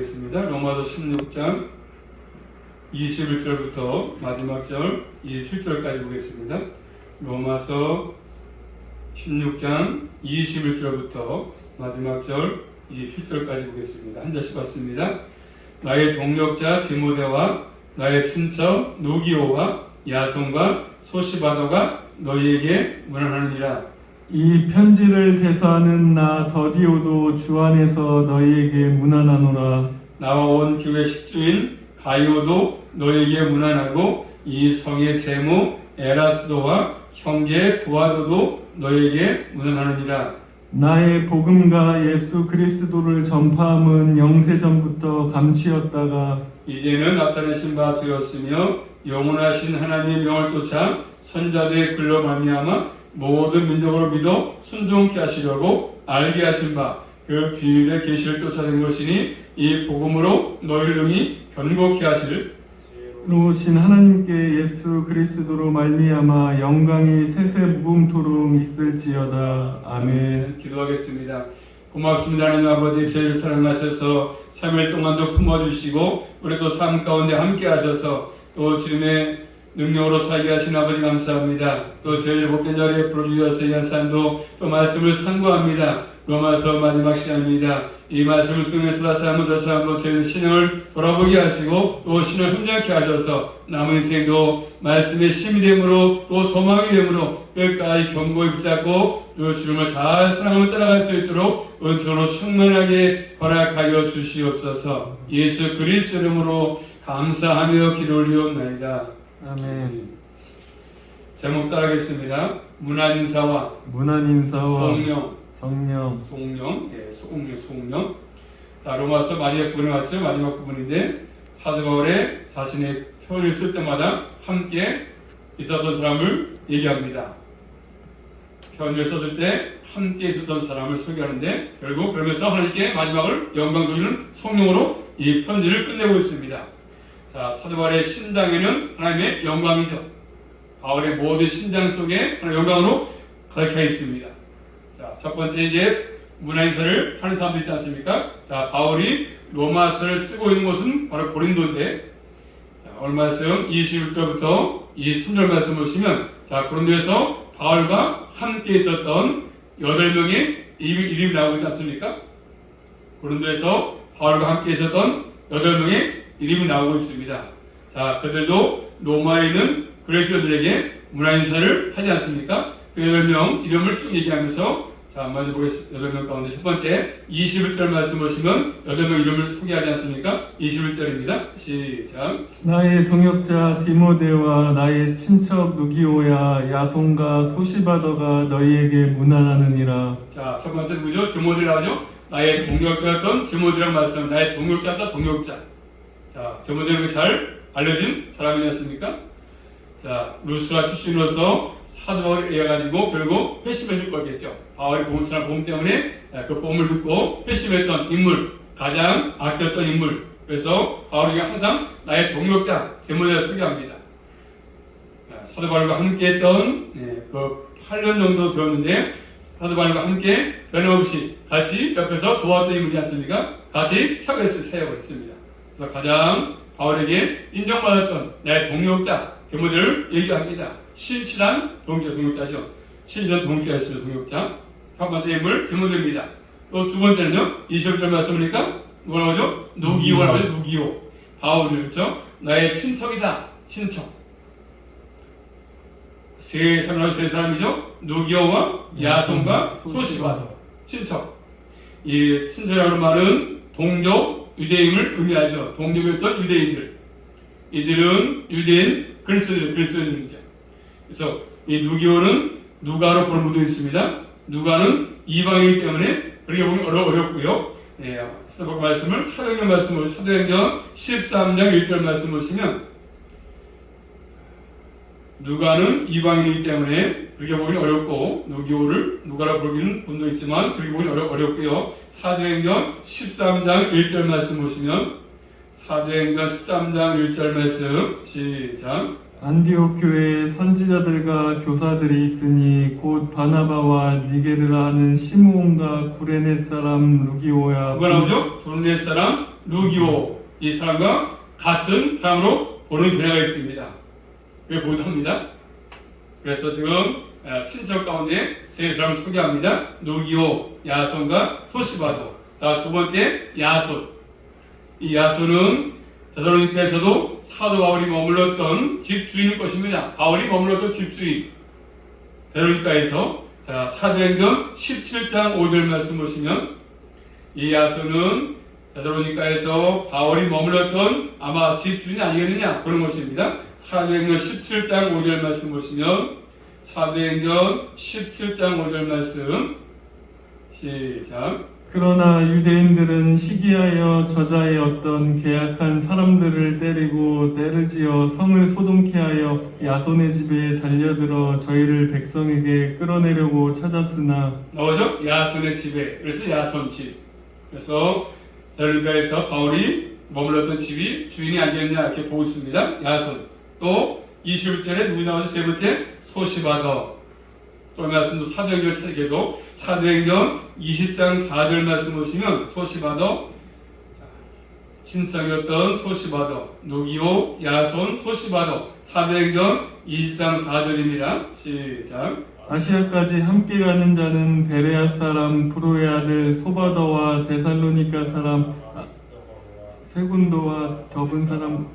겠습니다. 로마서 16장 21절부터 마지막 절 27절까지 보겠습니다. 로마서 16장 21절부터 마지막 절 27절까지 보겠습니다. 한 절씩 봤습니다. 나의 동역자 디모데와 나의 친척 누기오와 야손과 소시바도가 너희에게 문안하느니라. 이 편지를 대서하는 나 더디오도 주 안에서 너희에게 문안하노라. 나와 온 교회 식주인 가이오도 너희에게 문안하고 이 성의 제무 에라스도와 형제 구아도도 너희에게 문안하느니라. 나의 복음과 예수 그리스도를 전파함은 영세전부터 감추었다가 이제는 나타내신 바 되었으며 영원하신 하나님의 명을 쫓아 선자들의 글로 말미암아 모든 민족으로 믿어 순종케 하시려고 알게 하신 바 그 비밀의 계시를 쫓아낸 것이니 이 복음으로 너희를 능히 견고케 하실 로우신 하나님께 예수 그리스도로 말미암아 영광이 세세 무궁토록 있을지어다. 아멘. 기도하겠습니다. 고맙습니다. 하나님 아버지, 저희를 사랑하셔서 3일 동안도 품어주시고 우리도 삶 가운데 함께 하셔서 또 주님의 능력으로 살게 하신 아버지 감사합니다. 또 저희를 복된 자리에 부르주셔서 이 한 삶도 또 말씀을 상고합니다. 로마서 마지막 시간입니다. 이 말씀을 통해서 다시 한번 저희는 신앙을 돌아보게 하시고 또 신앙을 흔적케 하셔서 남은 인생도 말씀의 힘이 되므로 또 소망이 되므로 끝까지 견고히 붙잡고 또 주님을 잘 사랑하며 따라갈 수 있도록 은총으로 충만하게 허락하여 주시옵소서. 예수 그리스도 이름으로 감사하며 기도 올리옵나이다. 아멘. 제목 따라하겠습니다. 문안인사와 성령. 자, 로마서 마지막 부분에 왔죠. 마지막 부분인데 사도 바울의 자신의 표현을 쓸 때마다 함께 있었던 사람을 얘기합니다. 편지를 써줄 때 함께 있었던 사람을 소개하는데 결국 그러면서 하나님께 마지막을 영광 돌리는 성령으로 이 편지를 끝내고 있습니다. 자, 사도 바울의 신장에는 하나님의 영광이죠. 바울의 모든 신장 속에 하나님의 영광으로 가득 차 있습니다. 자, 첫 번째 이제 문안인사를 하는 사람들이 있지 않습니까? 자, 바울이 로마서를 쓰고 있는 곳은 바로 고린도인데, 자, 오늘 말씀 21절부터 23절 말씀 보시면, 자, 고린도에서 바울과 함께 있었던 8명의 이름이 나오고 있지 않습니까? 고린도에서 바울과 함께 있었던 8명의 이름이 나오고 있습니다. 자, 그들도 로마에 있는 그리스도인들에게 문안인사를 하지 않습니까? 그 8명 이름을 쭉 얘기하면서 자, 먼저 보겠습니다. 8명 가운데 첫 번째 21절 말씀 보시면 8명 이름을 소개하지 않습니까? 21절입니다. 시작. 나의 동역자 디모데와 나의 친척 누기오야 야손과 소시바더가 너희에게 문안하느니라. 자, 첫 번째 누구죠? 디모데라고 하죠? 나의 동역자였던 디모데라는 말씀. 나의 동역자였다 동역자. 자, 디모데는 잘 알려진 사람이었습니까? 자, 루스라 출신으로서 사도 바울을 이어가지고 결국 회심했을 거겠죠. 바울의 복음처럼 복음 때문에 그 복음을 듣고 회심했던 인물, 가장 아꼈던 인물. 그래서 바울이 항상 나의 동역자 디모데를 소개합니다. 사도 바울과 함께했던 그 8년 정도 되었는데 사도 바울과 함께 변함없이 같이 옆에서 도왔던 인물이지 않습니까? 같이 사역을 했습니다. 그래서 가장 바울에게 인정받았던 나의 동역자 디모데를 얘기합니다. 신실한 동역자죠. 신실한 동역자였어요. 동역자. 첫 번째 인물 디모데입니다. 또 두 번째는요. 20절 말씀이니까 뭐라고 하죠? 누기오라고 하죠. 누기오. 바울을 그렇죠? 나의 친척이다. 친척. 세 사람이죠. 누기오와 야손과 소시바도. 친척. 이 친척이라는 말은 동족 유대인을 의미하죠. 동족이었던 유대인들. 이들은 유대인 그리스도인이죠. 그래서 이 누기오는 누가로 보는 분도 있습니다. 누가는 이방이기 때문에 그렇게 보기 어렵고요. 사도행전 말씀을 사도행전 13장 1절 말씀 보시면 누가는 이방인이기 때문에 그렇게 보기는 어렵고 누기오를 누가라 부르기는 분도 있지만 그렇게 보기는 어렵고요. 사도행전 13장 1절 말씀 보시면 사도행전 13장 1절 말씀 시작. 안디옥 교회에 선지자들과 교사들이 있으니 곧 바나바와 니게르라 하는 시므온과 구레네 사람 루기오야. 누가 나오죠? 구레네 사람 루기오 이 사람과 같은 사람으로 보는 견해가 있습니다. 그게 보도합니다. 그래서 지금 친척 가운데 세 사람을 소개합니다. 루기오, 야손과 소시바도. 자, 두 번째 야손. 이 야손은 데살로니가에서도 사도 바울이 머물렀던 집주인일 것입니다. 바울이 머물렀던 집주인. 데살로니가에서 자, 사도행전 17장 5절 말씀 보시면 이 야손은 데살로니가에서 바울이 머물렀던 아마 집주인이 아니겠느냐 그런 것입니다. 사도행전 17장 5절 말씀 보시면 사도행전 17장 5절 말씀 시작. 그러나 유대인들은 시기하여 저자의 어떤 계약한 사람들을 때리고 때를 지어 성을 소동케 하여 야손의 집에 달려들어 저희를 백성에게 끌어내려고 찾았으나 나오죠? 야손의 집에. 그래서 야손 집. 그래서 데살로니가에서 바울이 머물렀던 집이 주인이 아니겠냐 이렇게 보고 있습니다. 야손. 또 21절에 누구 나오죠? 세 번째 소시바더. 또 말씀도 사도행전 찾아 계속 사도행전 20장 4절 말씀 보시면 소시바더 친척이었던 소시바더 누기오 야손 소시바더 사도행전 20장 4절입니다. 시작. 아시아까지 함께 가는 자는 베레아 사람 브로의 아들 소바더와 데살로니가 사람 세군도와 더분 사람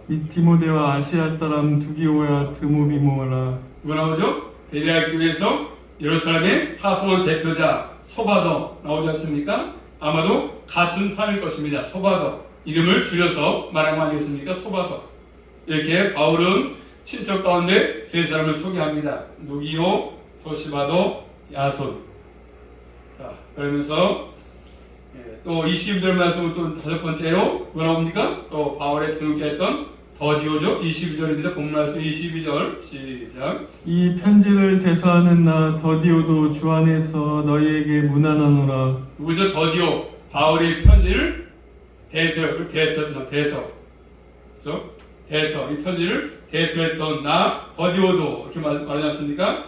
및 디모데와 아시아 사람 두기오와 드모비모라. 누가 나오죠? 베레아 교회에서 예루살렘의 파송한 대표자 소바더 나오지 않습니까? 아마도 같은 사람일 것입니다. 소바더 이름을 줄여서 말하면 아니겠습니까? 소바더. 이렇게 바울은 친척 가운데 세 사람을 소개합니다. 누기오, 소시바도, 야손. 자, 그러면서 또 22절 말씀은 또 다섯 번째로 뭐가 나옵니까? 또 바울의 동역자였던 더디오죠. 22절입니다. 본 말씀 22절 시작. 이 편지를 대서하는 나 더디오도 주 안에서 너희에게 문안하노라. 누구죠? 더디오. 바울이 편지를 대서. 그렇죠? 대서. 이 편지를 대서했던 나 더디오도 이렇게 말하지 않습니까?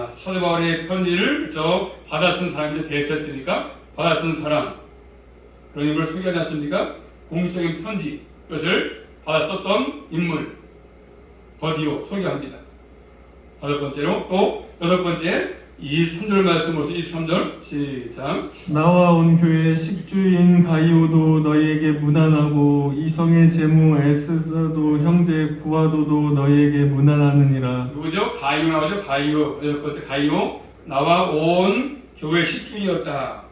사도 바울의 편지를 그렇죠? 받아 쓴 사람인데 대서했으니까 받아 쓴 사람 그런 인물을 소개하지 않습니까? 공식적인 편지 그것을 받아 썼던 인물 더디오 소개합니다. 다섯 번째로 또 여덟 번째 23절 말씀 보시죠. 23절 시작. 나와 온 교회 식주인 가이오도 너희에게 문안하고 이성의 제무 에스더도 형제 구아도도 너희에게 문안하느니라. 누구죠? 가이오 나오죠? 가이오. 여섯 번째 가이오. 나와 온 교회 식주인이었다.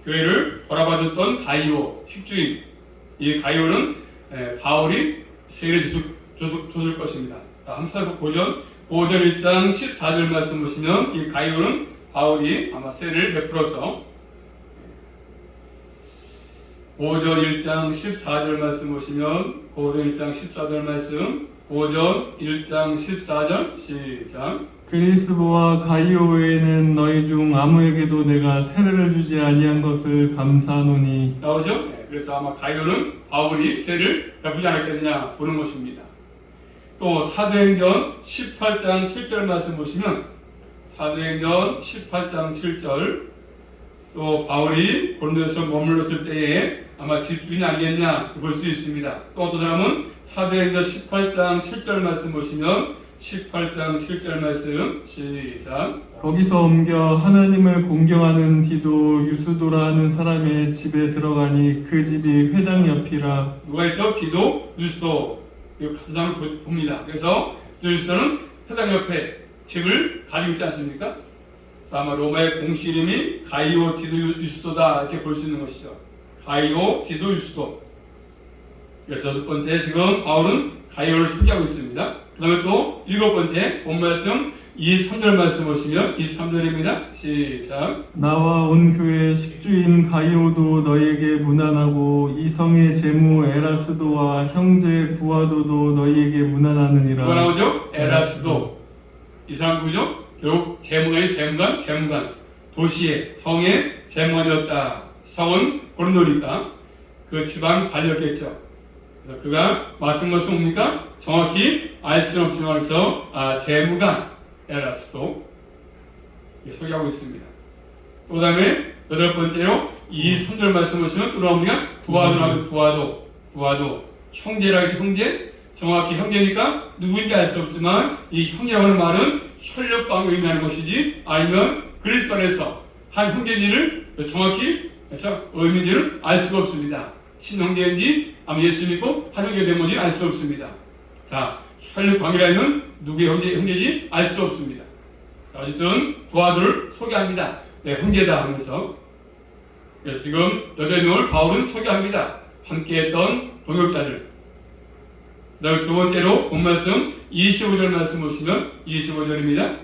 교회를 돌아봐줬던 가이오 식주인. 이 가이오는 바울이 세례를 줬을 것입니다. 함사고 고전 1장 14절 말씀 보시면 이 가이오는 바울이 아마 세례를 베풀어서 고전 1장 14절 말씀 보시면 고전 1장 14절 말씀 고전 1장 14절 시작. 그리스도와 가이오 외에는 너희 중 아무에게도 내가 세례를 주지 아니한 것을 감사하노니. 나오죠? 그래서 아마 가이오는 바울이 세례를 베푸지 않았겠냐 보는 것입니다. 또 사도행전 18장 7절 말씀 보시면 사도행전 18장 7절 또 바울이 고린도에서 머물렀을 때에 아마 집주인이 아니겠냐 볼 수 있습니다. 또 어떤 사람은 사도행전 18장 7절 말씀 보시면 18장 7절 말씀 시작. 거기서 옮겨 하나님을 공경하는 디도 유스도라 하는 사람의 집에 들어가니 그 집이 회당 옆이라. 누가 있죠? 디도 유스도 이 같은 사람을 봅니다. 그래서 디도 유스도는 회당 옆에 집을 가지고 있지 않습니까? 그래서 아마 로마의 공식 이름이 가이오 디도 유스도다 이렇게 볼 수 있는 것이죠. 가이오 디도 유스도. 그래서 첫 번째 지금 바울은 가이오를 소개하고 있습니다. 그 다음에 또 일곱 번째 본 말씀 23절 말씀 보시면 23절입니다. 시작. 나와 온 교회 식주인 가이오도 너희에게 문안하고 이성의 제무 에라스도와 형제 구아도도 너희에게 문안하느니라. 뭐가 나오죠? 에라스도. 이 사람 누구죠? 결국 재무관. 도시의 성의 재무관이었다. 성은 고린도니까 그 지방 관리였겠죠. 그래서 그가 맡은 것은 뭡니까? 정확히 알 수는 없지만 그래서 재무관 에라스도 소개하고 있습니다. 또 다음에 여덟 번째로 이 3절 말씀 보시면 또 나옵니다. 구와도 형제라 해도 형제, 정확히 형제니까 누구인지 알 수 없지만 이 형제라고 하는 말은 혈육방을 의미하는 것이지 아니면 그리스도 안에서 한 형제인지를 정확히 의미인지를 알 수가 없습니다. 친형제인지 아마 예수 믿고 한 형제 된 건지 알 수 없습니다. 자, 혈육방이라면 누구의 형제인지 알 수 없습니다. 자, 어쨌든 구와도를 소개합니다. 네, 형제다 하면서 그래서 지금 8명을 바울은 소개합니다. 함께했던 동역자들. 그다음 두 번째로 본 말씀 25절 말씀 보시면 25절입니다.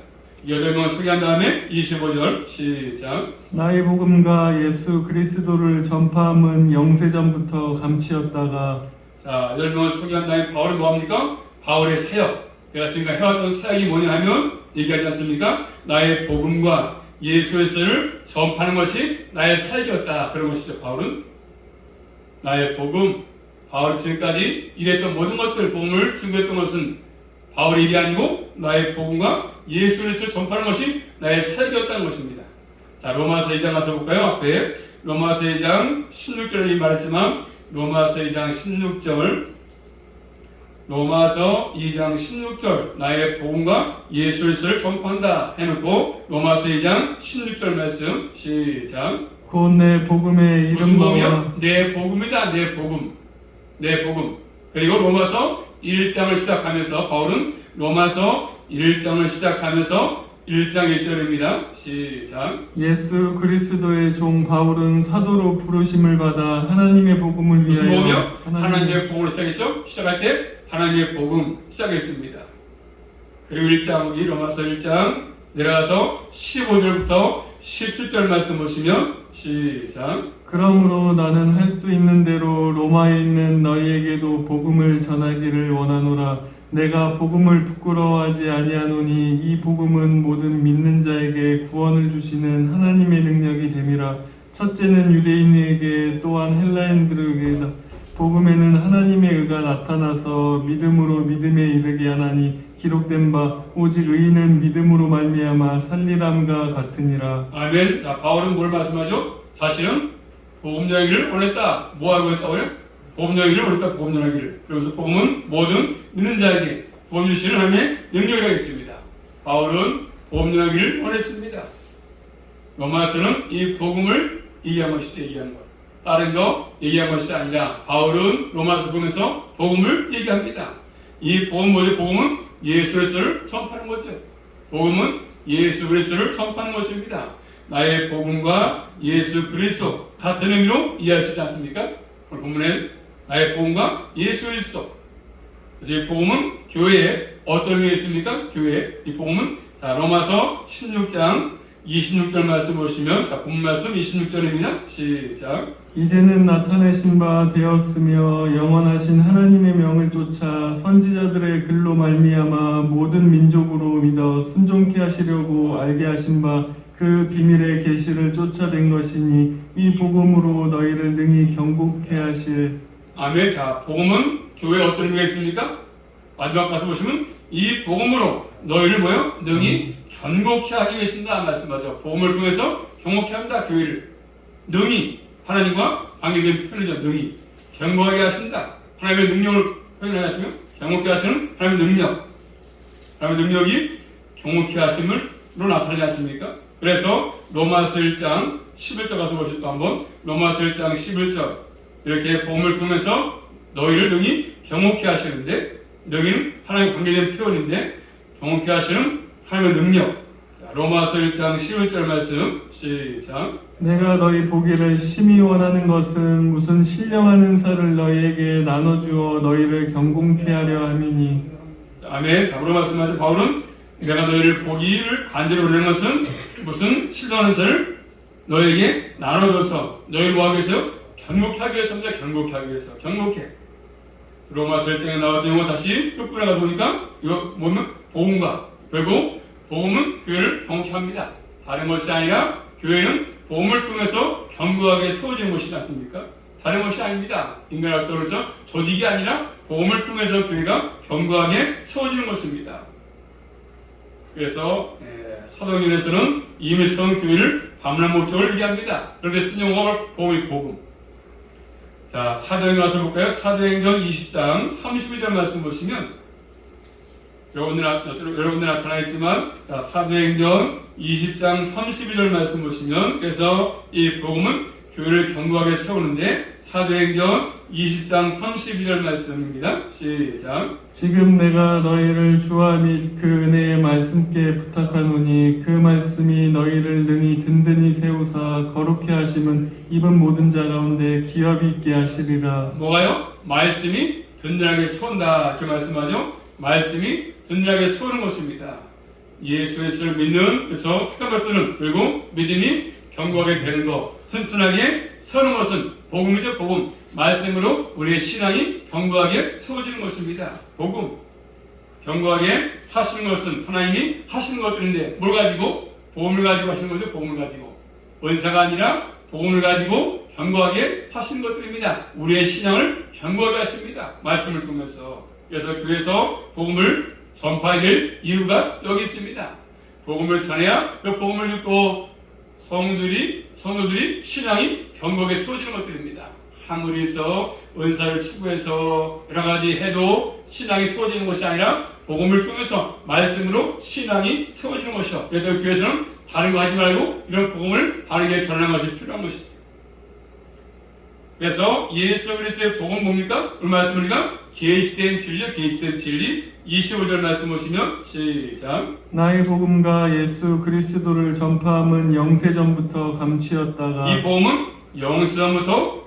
8명을 소개한 다음에 25절 시작. 나의 복음과 예수 그리스도를 전파함은 영세전부터 감추었다가. 자, 8명을 소개한 다음에 바울은 뭐합니까? 바울의 사역. 내가 지금까지 해왔던 사역이 뭐냐 하면 얘기하지 않습니까? 나의 복음과 예수 그리스도를 전파하는 것이 나의 사역이었다. 그런 것이죠. 바울은 나의 복음, 바울이 지금까지 일했던 모든 것들, 복음을 증거했던 것은 바울의 일이 아니고 나의 복음과 예수 그리스도를 전파하는 것이 나의 사역이었다는 것입니다. 자, 로마서 2장 가서 볼까요? 앞에 로마서 2장 16절에 말했지만 로마서 2장 16절 로마서 2장 16절 나의 복음과 예수 그리스도를 전파한다 해놓고 로마서 2장 16절 말씀 시작. 곧 내 복음의 무슨 복음이요? 이름과 내 복음이다. 내 복음. 내 복음. 그리고 로마서 1장을 시작하면서 바울은 로마서 1장을 시작하면서 1장 1절입니다. 시작. 예수 그리스도의 종 바울은 사도로 부르심을 받아 하나님의 복음을 무슨 위하여 복음이요? 하나님의 복음을 시작했죠? 시작할 때 하나님의 복음 시작했습니다. 그리고 1장 우리 로마서 1장 내려가서 15절부터 17절 말씀 보시면 시작. 그러므로 나는 할 수 있는 대로 로마에 있는 너희에게도 복음을 전하기를 원하노라. 내가 복음을 부끄러워하지 아니하노니 이 복음은 모든 믿는 자에게 구원을 주시는 하나님의 능력이 됨이라. 첫째는 유대인에게 또한 헬라인들에게 복음에는 하나님의 의가 나타나서 믿음으로 믿음에 이르게 하나니 기록된 바 오직 의인은 믿음으로 말미암아 살리람과 같으니라. 아멘. 자, 바울은 뭘 말씀하죠? 자신은 복음 전하기를 원했다. 뭐 하고 했다고요? 복음 전하기를 원했다. 복음 전하기를. 그래서 복음은 모든 믿는 자에게 구원 주시는 하나님의 능력이라고 했습니다. 바울은 복음 전하기를 원했습니다. 로마서는 이 복음을 얘기한 것이죠. 얘기한 것. 다른 거 얘기한 것이 아니라 바울은 로마서 보면서 복음을 얘기합니다. 이 복음 뭐죠? 복음은 예수 그리스도를 전파하는 거죠. 복음은 예수 그리스도를 전파하는 것입니다. 나의 복음과 예수 그리스도 같은 의미로 이해할 수 있지 않습니까? 오늘 본문에 나의 복음과 예수 그리스도. 그래서 이 복음은 교회에 어떤 의미가 있습니까? 교회 이 복음은 자 로마서 16장 26절 말씀 보시면 자 본문 말씀 26절입니다. 시작. 이제는 나타내신 바 되었으며 영원하신 하나님의 명을 쫓아 선지자들의 글로 말미암아 모든 민족으로 믿어 순종케 하시려고 알게 하신 바 그 비밀의 계시를 쫓아낸 것이니 이 복음으로 너희를 능히 경고케 하실. 아멘. 자 복음은 교회에 어떤 의미가 있습니까? 마지막 가서 보시면 이 복음으로 너희를 뭐요? 능히 견고케 하기 위해신다 말씀하죠. 복음을 통해서 경고케 한다. 교회를 능히 하나님과 관계된 표현이죠. 능히 견고하게 하신다. 하나님의 능력을 표현하시면 경고케 하시는 하나님의 능력. 하나님의 능력이 경고케 하심으로 나타나지 않습니까? 그래서 로마서 1장 11절 가서 보실 또 한번 로마서 1장 11절 이렇게 복음을 통해서 너희를 능히 경고케 하시는데 여기는 하나님 관계된 표현인데 경고케 하시는 하나님의 능력. 로마서 1장 11절 말씀 시작. 내가 너희 보기를 심히 원하는 것은 무슨 신령한 은사를 너희에게 나눠주어 너희를 경공케 하려 함이니. 아멘. 자, 오늘 말씀하신 바울은 내가 너희를 보기를 간절히 원하는 것은 무슨 신령한 은사를 너희에게 나눠줘서 너희를 뭐하기 위해서요? 경고케 하기 위해서입니다. 경고케 하기 위해서. 경고케. 로마서 1장에 나왔던 용어 다시 6분에 가서 보니까 이거 뭐냐면 복음과 결국 복음은 교회를 경고케 합니다. 다른 것이 아니라 교회는 복음을 통해서 견고하게 세워지는 것이지 않습니까? 다른 것이 아닙니다. 인간의 떨어져 조직이 아니라 복음을 통해서 교회가 견고하게 세워지는 것입니다. 그래서 사도행전에서는 이미 성교회를 방문한 목적을 얘기합니다. 그런데 쓴 용어가 복음. 자, 사도행전 와서 볼까요? 사도행전 20장 32절 말씀 보시면 여러분들 나타나 있지만, 자, 사도행전 20장 32절 말씀 보시면, 그래서 이 복음은 교회를 견고하게 세우는데, 사도행전 20장 32절 말씀입니다. 시작. 지금 내가 너희를 주와 및 그 은혜의 말씀께 부탁하노니 그 말씀이 너희를 능히 든든히 세우사 거룩히 하심은 입은 모든 자 가운데 기업이 있게 하시리라. 뭐가요? 말씀이 든든하게 세운다. 이렇게 말씀하죠. 말씀이 든든하게 세우는 것입니다. 예수 그리스도를 믿는, 그래서 택한 것은 그리고 믿음이 견고하게 되는 것, 튼튼하게 서는 것은 복음이죠. 복음. 말씀으로 우리의 신앙이 견고하게 세워지는 것입니다. 복음. 견고하게 하시는 것은 하나님이 하시는 것들인데 뭘 가지고? 복음을 가지고 하시는 거죠. 복음을 가지고. 은사가 아니라 복음을 가지고 견고하게 하시는 것들입니다. 우리의 신앙을 견고하게 하십니다. 말씀을 통해서. 그래서 교회에서 복음을 전파해야 될 이유가 여기 있습니다. 복음을 전해야 그 복음을 듣고 성도들이 신앙이 견고하게 세워지는 것들입니다. 한무리에서 은사를 추구해서 여러 가지 해도 신앙이 세워지는 것이 아니라 복음을 통해서 말씀으로 신앙이 세워지는 것이죠. 그래서 교회에서는 다른 거 하지 말고 이런 복음을 다르게 전하는 것이 필요한 것이죠. 그래서 예수 그리스도의 복음 뭡니까? 오늘 말씀입니까? 계시된 진리요, 계시된 진리. 25절 말씀 보시면 시작. 나의 복음과 예수 그리스도를 전파함은 영세전부터 감추었다가 이 복음은 영세전부터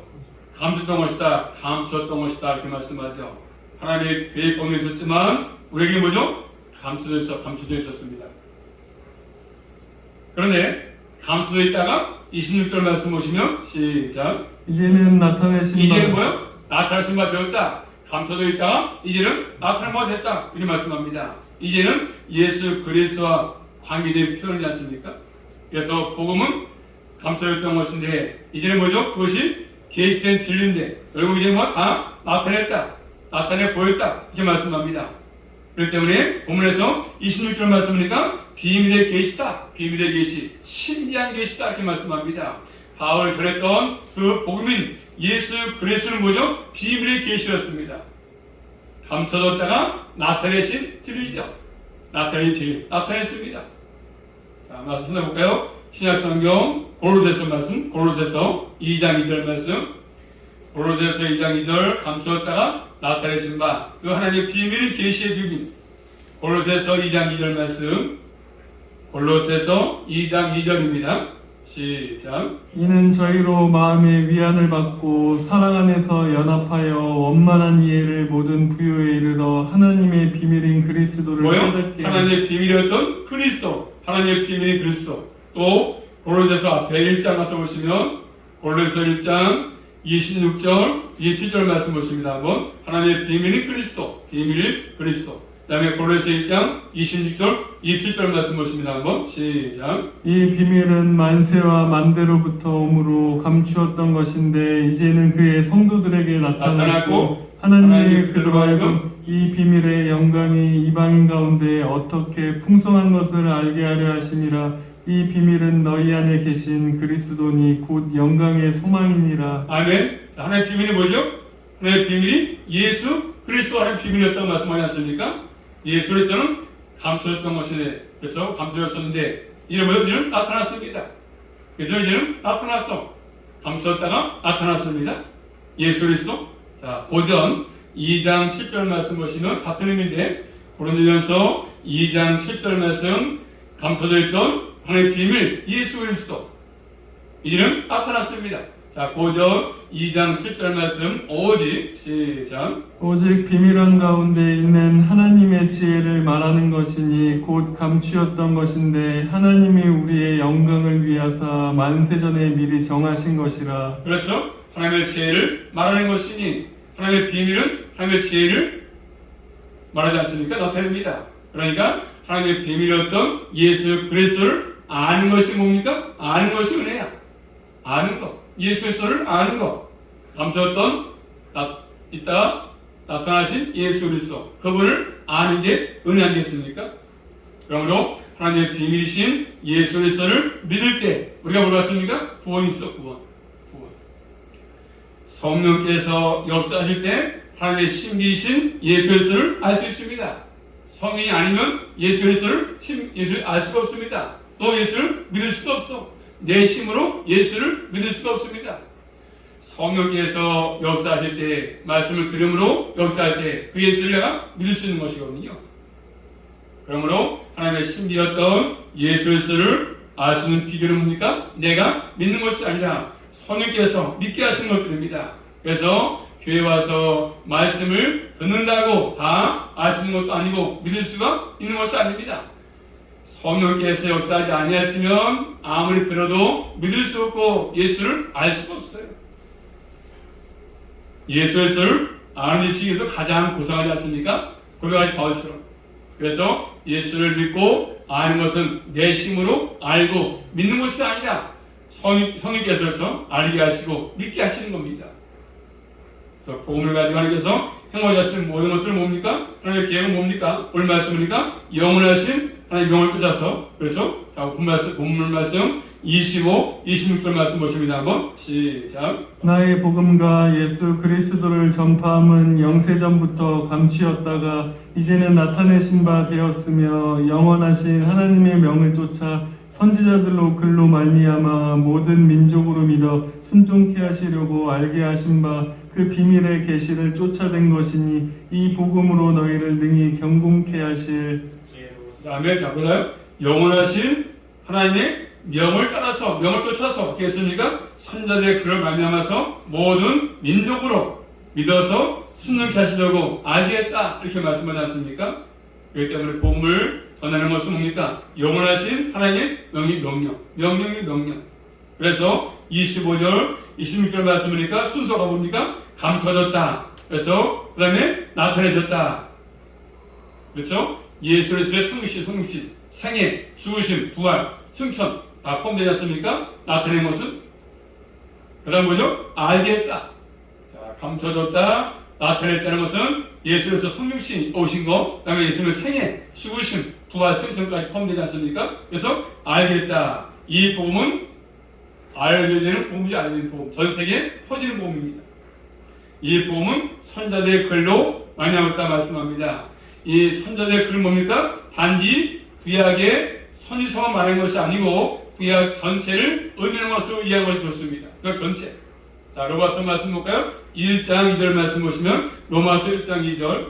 감추었던 것이다. 감추었던 것이다. 이렇게 말씀하죠. 하나님의 계획권도 있었지만 우리에게 뭐죠? 감춰져 있었습니다. 그런데 감춰져 있다가 26절 말씀 보시면 시작. 이제는 나타내신 이제는 뭐요? 나타나신 바 되었다. 감춰져 있다가 이제는 나타난 바 됐다. 이렇게 말씀합니다. 이제는 예수 그리스도와 관계된 표현이지 않습니까? 그래서 복음은 감춰져 있던 것인데 이제는 뭐죠? 그것이 계시된 진리인데 결국 이제 뭐 다 나타냈다. 나타내 보였다. 이렇게 말씀합니다. 그렇기 때문에 본문에서 26절 말씀이니까 비밀의 계시다. 비밀의 계시, 신비한 계시다. 이렇게 말씀합니다. 바울이 전했던 그 복음인 예수 그리스도는 뭐죠? 비밀의 계시였습니다. 감춰졌다가 나타내신 진리죠. 나타낸 진리, 나타냈습니다. 자, 말씀 찾아볼까요? 신약성경 골로새서 말씀, 골로새서 2장 2절 말씀. 골로새서 2장 2절 감추었다가 나타내신 바, 그 하나님의 비밀은 계시의 비밀. 골로새서 2장 2절 말씀. 골로새서 2장 2절입니다. 시작. 이는 저희로 마음의 위안을 받고 사랑 안에서 연합하여 원만한 이해를 모든 부요에 이르러 하나님의 비밀인 그리스도를 뭐요? 깨닫게 하나님의 비밀이었던 그리스도. 하나님의 비밀인 그리스도. 또 골로새서 앞에 1장 가서 보시면 골로새서 1장 26절 27절 말씀 보십니다. 한번 하나님의 비밀인 그리스도. 비밀인 그리스도. 그 다음에 골로새 1장 26절 27절 말씀 보십니다. 한번 시작. 이 비밀은 만세와 만대로부터 오므로 감추었던 것인데 이제는 그의 성도들에게 나타났고 하나님의 그로 하여금 이 비밀의 영광이 이방인 가운데 어떻게 풍성한 것을 알게 하려 하심이라. 이 비밀은 너희 안에 계신 그리스도니 곧 영광의 소망이니라. 아멘. 자, 하나님의 비밀이 뭐죠? 하나님의 비밀이 예수 그리스도 하나님의 비밀이었다고 말씀하지 않습니까? 예수 그리스도는 감춰졌던 것인데, 그래서 감춰졌었는데 이는 뭐죠? 이는 나타났습니다. 그래서 이제는 나타났어. 감춰졌다가 나타났습니다. 예수 그리스도. 자, 고전 2장 10절 말씀 보시면 같은 의미인데 고린도전서 2장 10절 말씀 감춰져 있던 하나님의 비밀 예수 그리스도 이제는 나타났습니다. 자, 고전 2장 10절 말씀 오직 시작. 오직 비밀한 가운데 있는 하나님의 지혜를 말하는 것이니 곧 감추었던 것인데 하나님이 우리의 영광을 위하사 만세전에 미리 정하신 것이라. 그래서 하나님의 지혜를 말하는 것이니 하나님의 비밀은 하나님의 지혜를 말하지 않습니까? 나타냅니다. 그러니까 하나님의 비밀이었던 예수 그리스도를 아는 것이 뭡니까? 아는 것이 은혜야. 아는 것. 예수 그리스도를 아는 것. 감추었던 이따 나타나신 예수 그리스도. 그분을 아는 게 은혜 아니겠습니까? 그러므로 하나님의 비밀이신 예수 그리스도를 믿을 때 우리가 뭘 받습니까? 구원이 있어. 구원. 성령께서 역사하실 때 하나님의 신비이신 예수 그리스도를 알 수 있습니다. 성령이 아니면 예수 그리스도를 알 수가 없습니다. 또 예수를 믿을 수도 없어. 내 힘으로 예수를 믿을 수가 없습니다. 성령께서 역사하실 때, 말씀을 들음으로 역사할 때 그 예수를 내가 믿을 수 있는 것이거든요. 그러므로 하나님의 신비였던 예수 그리스도를 알 수 있는 비결은 뭡니까? 내가 믿는 것이 아니라 성령께서 믿게 하시는 것들입니다. 그래서 교회 와서 말씀을 듣는다고 다 알 수 있는 것도 아니고 믿을 수가 있는 것이 아닙니다. 성령께서 역사하지 아니하시면 아무리 들어도 믿을 수 없고 예수를 알 수가 없어요. 예수 그리스도를 아는 지식에서 가장 고상하지 않습니까? 고백하지 바울처럼. 그래서 예수를 믿고 아는 것은 내 힘으로 알고 믿는 것이 아니라 성령께서 알게 하시고 믿게 하시는 겁니다. 그래서 복음을 가지고 하나님께서 행하셨을 모든 것들은 뭡니까? 하나님의 계획은 뭡니까? 오늘 말씀이니까 영원하신 하나님의 명을 꽂아서, 그래서 본문 말씀 25, 26절 말씀 보십니다. 한번 시작. 나의 복음과 예수 그리스도를 전파함은 영세전부터 감추었다가 이제는 나타내신 바 되었으며 영원하신 하나님의 명을 쫓아 선지자들로 글로 말미암아 모든 민족으로 믿어 순종케 하시려고 알게 하신 바 그 비밀의 계시를 쫓아낸 것이니 이 복음으로 너희를 능히 경공케 하실. 아멘. 자, 보나요? 영원하신 하나님의 명을 따라서, 명을 쫓아서 어떻게 했습니까? 선자들의 글을 말미암아서 모든 민족으로 믿어서 순종케 하시려고 알게 했다, 이렇게 말씀하지 않습니까? 그렇기 때문에 복음을 전하는 것은 뭡니까? 영원하신 하나님의 명령이 명령. 그래서 25절, 26절 말씀이니까 순서가 뭡니까? 감춰졌다. 그렇죠? 그 다음에 나타내졌다. 그렇죠? 예수 그리스도의 성육신, 생애, 죽으심, 부활, 승천 다 포함되지 않습니까? 나타낸 것은 그 다음 뭐죠? 알게 했다. 자, 감춰졌다, 나타냈다는 것은 예수 그리스도 성육신 오신 것, 그 다음에 예수님의 생애, 죽으심, 부활, 승천까지 포함되지 않습니까? 그래서 알게 했다. 이 복음은 알려야 되는 복음이지, 알려야 되는 복음, 전 세계에 퍼지는 복음입니다. 이 복음은 선자들의 글로 말미암았다 말씀합니다. 이 선자들의 글은 뭡니까? 단지 구약의 선지서만 말하는 것이 아니고 구약 전체를 의미하는 것으로 이해하는 것이 좋습니다. 구약 전체. 자, 로마서 말씀 볼까요? 1장 2절 말씀 보시면 로마서 1장 2절,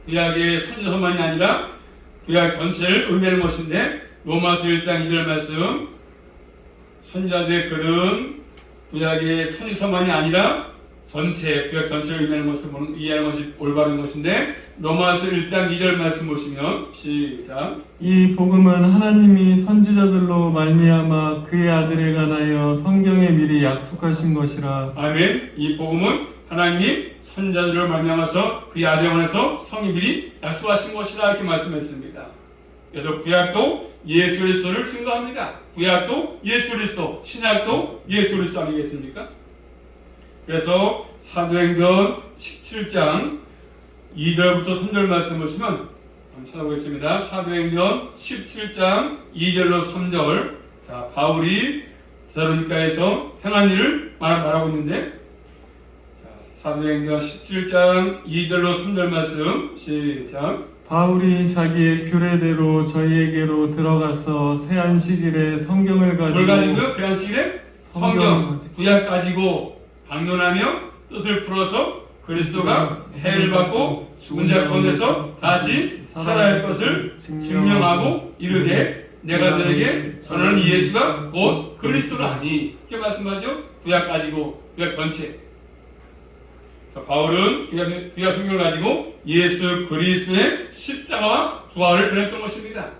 구약의 선지서만이 아니라 구약 전체를 의미하는 것인데, 로마서 1장 2절 말씀, 선자들의 글은 구약의 선지서만이 아니라 전체, 구약 전체를 의미하는 것을 이해하는 것이 올바른 것인데, 로마서 1장 2절 말씀 보시면 시작. 이 복음은 하나님이 선지자들로 말미암아 그의 아들에 관하여 성경에 미리 약속하신 것이라. 아멘. 이 복음은 하나님이 선지자들을 말미암아서 그의 아들에 관해서 성이 미리 약속하신 것이라, 이렇게 말씀했습니다. 그래서 구약도 예수 그리스도를 증거합니다. 구약도 예수 그리스도, 신약도 예수 그리스도 아니겠습니까? 그래서 사도행전 17장 2절부터 3절 말씀 보시면 한번 찾아보겠습니다. 사도행전 17장 2절로 3절. 자, 바울이 데살로니가에서 행한 일을 말하고 있는데, 자, 사도행전 17장 2절로 3절 말씀 시작. 바울이 자기의 규례대로 저희에게로 들어가서 새 안식일에 성경을 가지고, 뭘 가지고요? 새 안식일에 성경, 구약 가지고 강론하며 뜻을 풀어서 그리스도가 해를 받고 죽은 자 가운데서 다시 살아야 할 것을 증명하고 이르되 내가 너에게 전하는 예수가 곧 그리스도라니, 이렇게 말씀하죠. 구약 가지고, 구약 전체. 그래서 바울은 구약 성경을 가지고 예수 그리스도의 십자가와 부활을 전했던 것입니다.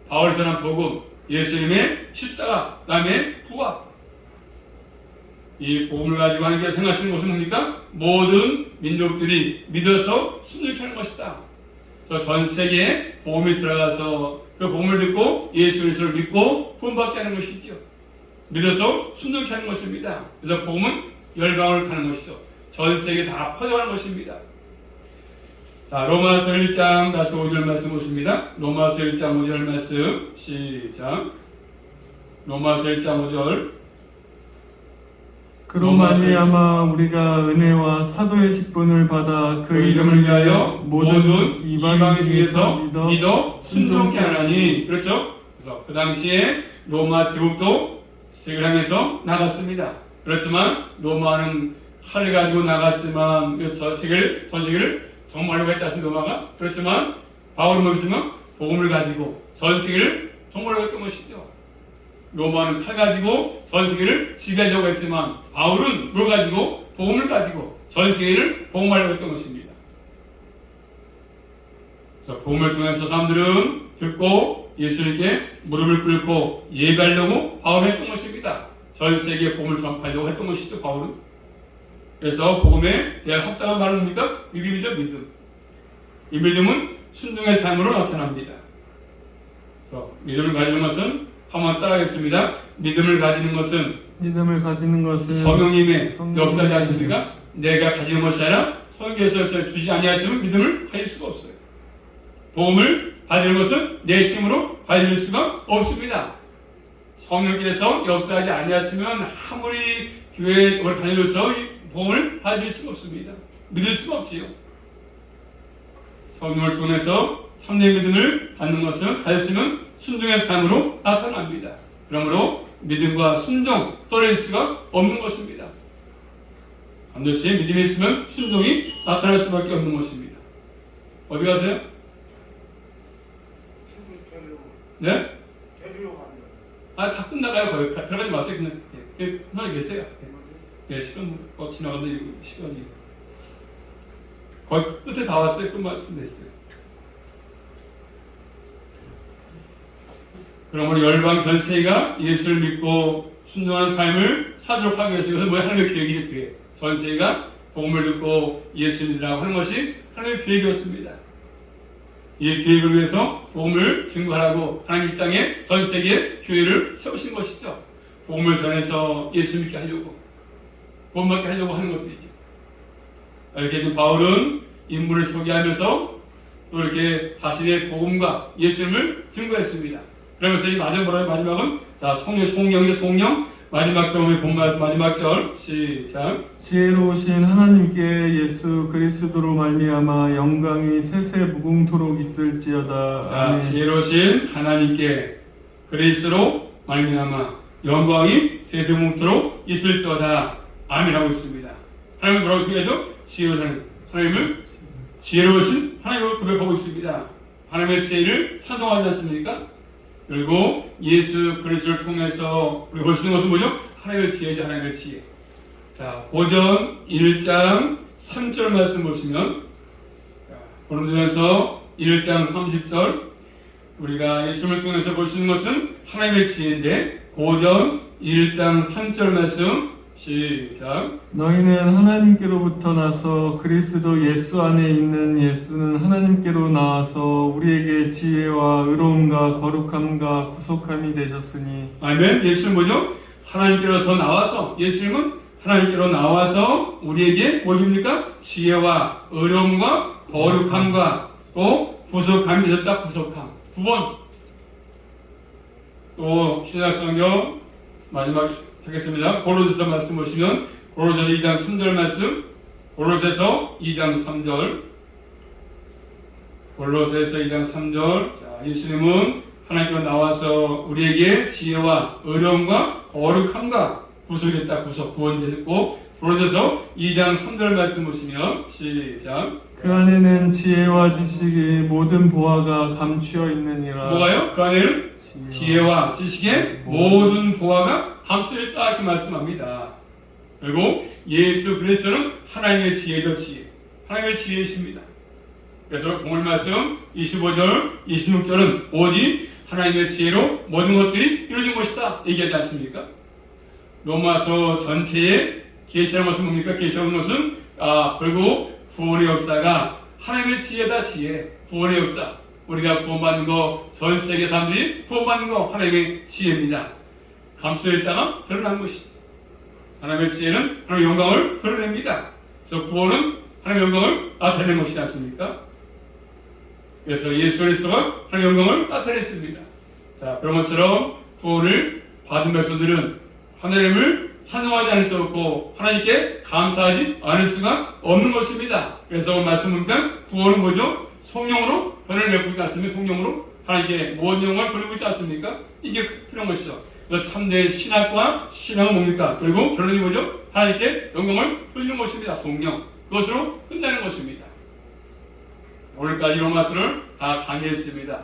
바울이 전한 복음, 예수님의 십자가, 그다음에 부활. 이 복음을 가지고 하나님께서 생각하시는 것은 뭡니까? 모든 민족들이 믿어서 순종케 하는 것이다. 그래서 전 세계에 복음이 들어가서 그 복음을 듣고 예수 그리스도를 믿고 구원받게 하는 것이죠. 믿어서 순종케 하는 것입니다. 그래서 복음은 열방을 가는 것이죠. 전 세계에 다 퍼져가는 것입니다. 자, 로마서 1장 다시 5절 말씀 보십니다. 로마서 1장 5절 말씀 시작. 로마서 1장 5절. 그로 말미암아 우리가 은혜와 사도의 직분을 받아 그 이름을 위하여 모든 이방인 위해서 믿어 순종케 하나니. 그렇죠? 그래서 그 당시에 로마 제국도 세계를 향해서 나갔습니다. 그렇지만 로마는 칼을 가지고 나갔지만 전 세계를 정말로 했다 했습니다. 로마가. 그렇지만 바울은 뭐였으면 복음을 가지고 전 세계를 정말로 했던 것이죠. 로마는 칼 가지고 전 세계를 지배하려고 했지만 바울은 뭘 가지고? 복음을 가지고 전 세계를 복음하려고 했던 것입니다. 그래서 복음을 통해서 사람들은 듣고 예수님께 무릎을 꿇고 예배하려고 바울이 했던 것입니다. 전 세계에 복음을 전파하려고 했던 것이죠, 바울은. 그래서 복음에 대한 합당한 말은 뭡니까? 믿음이죠, 믿음. 이 믿음은 순종의 삶으로 나타납니다. 그래서 믿음을 가지는 것은 한번 따라하겠습니다. 믿음을 가지는 것은 성령님의 역사지 않습니까? 내가 가지는 것이 아니라 성령께서 주지 아니하시면 믿음을 가질 수가 없어요. 복음을 가지는 것은 내 힘으로 가질 수가 없습니다. 성령께서 역사하지 아니하시면 아무리 교회에 다녀도 복음을 가질 수가 없습니다. 믿을 수가 없지요. 성령을 통해서 참된 믿음을 받는 것은 가졌으면 순종의 삶으로 나타납니다. 그러므로 믿음과 순종 떨어질 수가 없는 것입니다. 반드시 믿음이 있으면 순종이 나타날 수밖에 없는 것입니다. 어디 가세요? 네? 다 끝나가요. 거의 들어가지 마세요. 그냥 편하게 계세요. 시간 지나가는데 시간이 거의 끝에 다 왔어요. 끝만 됐어요. 그러므로 열방 전세가 예수를 믿고 순종한 삶을 사도록 하기 위해서 이것은 하나님의 계획이죠. 계획. 전세가 복음을 듣고 예수 믿으라고 하는 것이 하나님의 계획이었습니다. 이 계획을 위해서 복음을 증거하라고 하나님 이 땅에 전 세계에 교회를 세우신 것이죠. 복음을 전해서 예수 믿게 하려고, 복음받게 하려고 하는 것들이죠. 이렇게 바울은 인물을 소개하면서 또 이렇게 자신의 복음과 예수님을 증거했습니다. 그러면서 이 마지막은 송영 마지막 경험의 본말씀 마지막 절 시작. 지혜로우신 하나님께 예수 그리스도로 말미암아 영광이 세세 무궁토록 있을지어다. 지혜로우신 하나님께 그리스도로 말미암아 영광이 세세 무궁토록 있을지어다. 아멘하고 있습니다. 하나님은 뭐라고 소개하죠? 하나님을 지혜로우신 하나님으로 고백하고 있습니다. 하나님의 지혜를 찬송하지 않습니까? 그리고 예수 그리스도를 통해서 우리 볼 수 있는 것은 뭐죠? 하나님의 지혜죠. 하나님의 지혜. 자, 고전 1장 3절 말씀 보시면 고린도전서 1장 30절 우리가 예수님을 통해서 볼 수 있는 것은 하나님의 지혜인데 고전 1장 3절 말씀 시작. 너희는 하나님께로부터 나서 그리스도 예수 안에 있는 예수는 하나님께로 나와서 우리에게 지혜와 의로움과 거룩함과 구속함이 되셨으니. 아멘. 예수는 뭐죠? 하나님께로서 나와서, 예수님은 하나님께로 나와서 우리에게 뭐입니까? 지혜와 의로움과 거룩함과 또 구속함이 되셨다. 구속함. 9번. 또 신약성경 마지막 하겠습니다. 고로새서 말씀 보시면 고로새서 2장 3절 말씀, 고로새서 2장 3절, 고로새서 2장 3절. 자, 예수님은 하나님께로 나와서 우리에게 지혜와 의로움과 거룩함과 구속이 됐다. 구원이 됐고 고로새서 2장 3절 말씀 보시면 시작. 그 안에는 지혜와 지식의 모든 보화가 감추어 있느니라. 뭐가요? 그 안에는 지혜와 지식의 모든 보화가 감추어 있다 이렇게 말씀합니다. 그리고 예수 그리스도는 하나님의 지혜죠. 지혜. 하나님의 지혜이십니다. 그래서 오늘 말씀 25절, 26절은 오직 하나님의 지혜로 모든 것들이 이루어진 것이다 얘기하지 않습니까? 로마서 전체에 계시하는 것은 뭡니까? 계시하는 것은 그리고 구원의 역사가 하나님의 지혜다. 지혜. 구원의 역사. 우리가 구원받는 거, 전 세계 사람들이 구원받는 거 하나님의 지혜입니다. 감추어 있다가 드러난 것이죠. 하나님의 지혜는 하나님의 영광을 드러냅니다. 그래서 구원은 하나님의 영광을 나타내는 것이지 않습니까? 그래서 예수 그리스도가 하나님의 영광을 나타냈습니다. 자, 그런 것처럼 구원을 받은 백성들은 하나님을 찬송하지 않을 수 없고 하나님께 감사하지 않을 수가 없는 것입니다. 그래서 오늘 말씀 보니까 구원은 뭐죠? 성령으로 변을 내고 있지 않습니까? 성령으로 하나님께 모든 영광을 돌리고 있지 않습니까? 이게 필요한 것이죠. 그래서 참된 신학과 신앙은 뭡니까? 그리고 결론이 뭐죠? 하나님께 영광을 돌리는 것입니다. 성령. 그것으로 끝나는 것입니다. 오늘까지 로마서를 다 강의했습니다.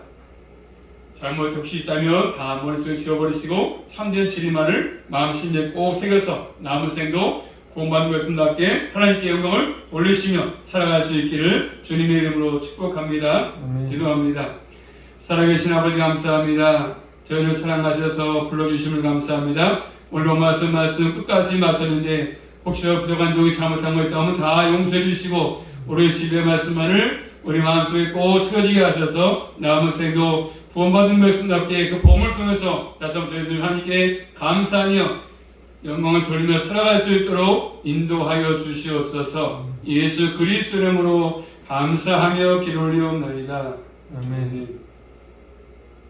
잘못 혹시 있다면 다 머릿속에 지워버리시고 참된 진리만을 마음심에 꼭 새겨서 남은 생도 구원받은 백성답게 하나님께 영광을 돌리시며 살아갈 수 있기를 주님의 이름으로 축복합니다. 아멘. 기도합니다. 살아계신 아버지 감사합니다. 저희를 사랑하셔서 불러주심을 감사합니다. 오늘 로마서 말씀 끝까지 마셨는데 혹시나 부족한 종이 잘못한 거 있다면 다 용서해 주시고 우리 집의 말씀만을 우리 마음속에 꼭 새겨지게 하셔서 남은 생도 구원받은 백성답게 그 복음을 통해서 다시 한번 저희들 하나님께 감사하며 영광을 돌리며 살아갈 수 있도록 인도하여 주시옵소서. 예수 그리스도 이름으로 감사하며 기도 올리옵나이다. 아멘.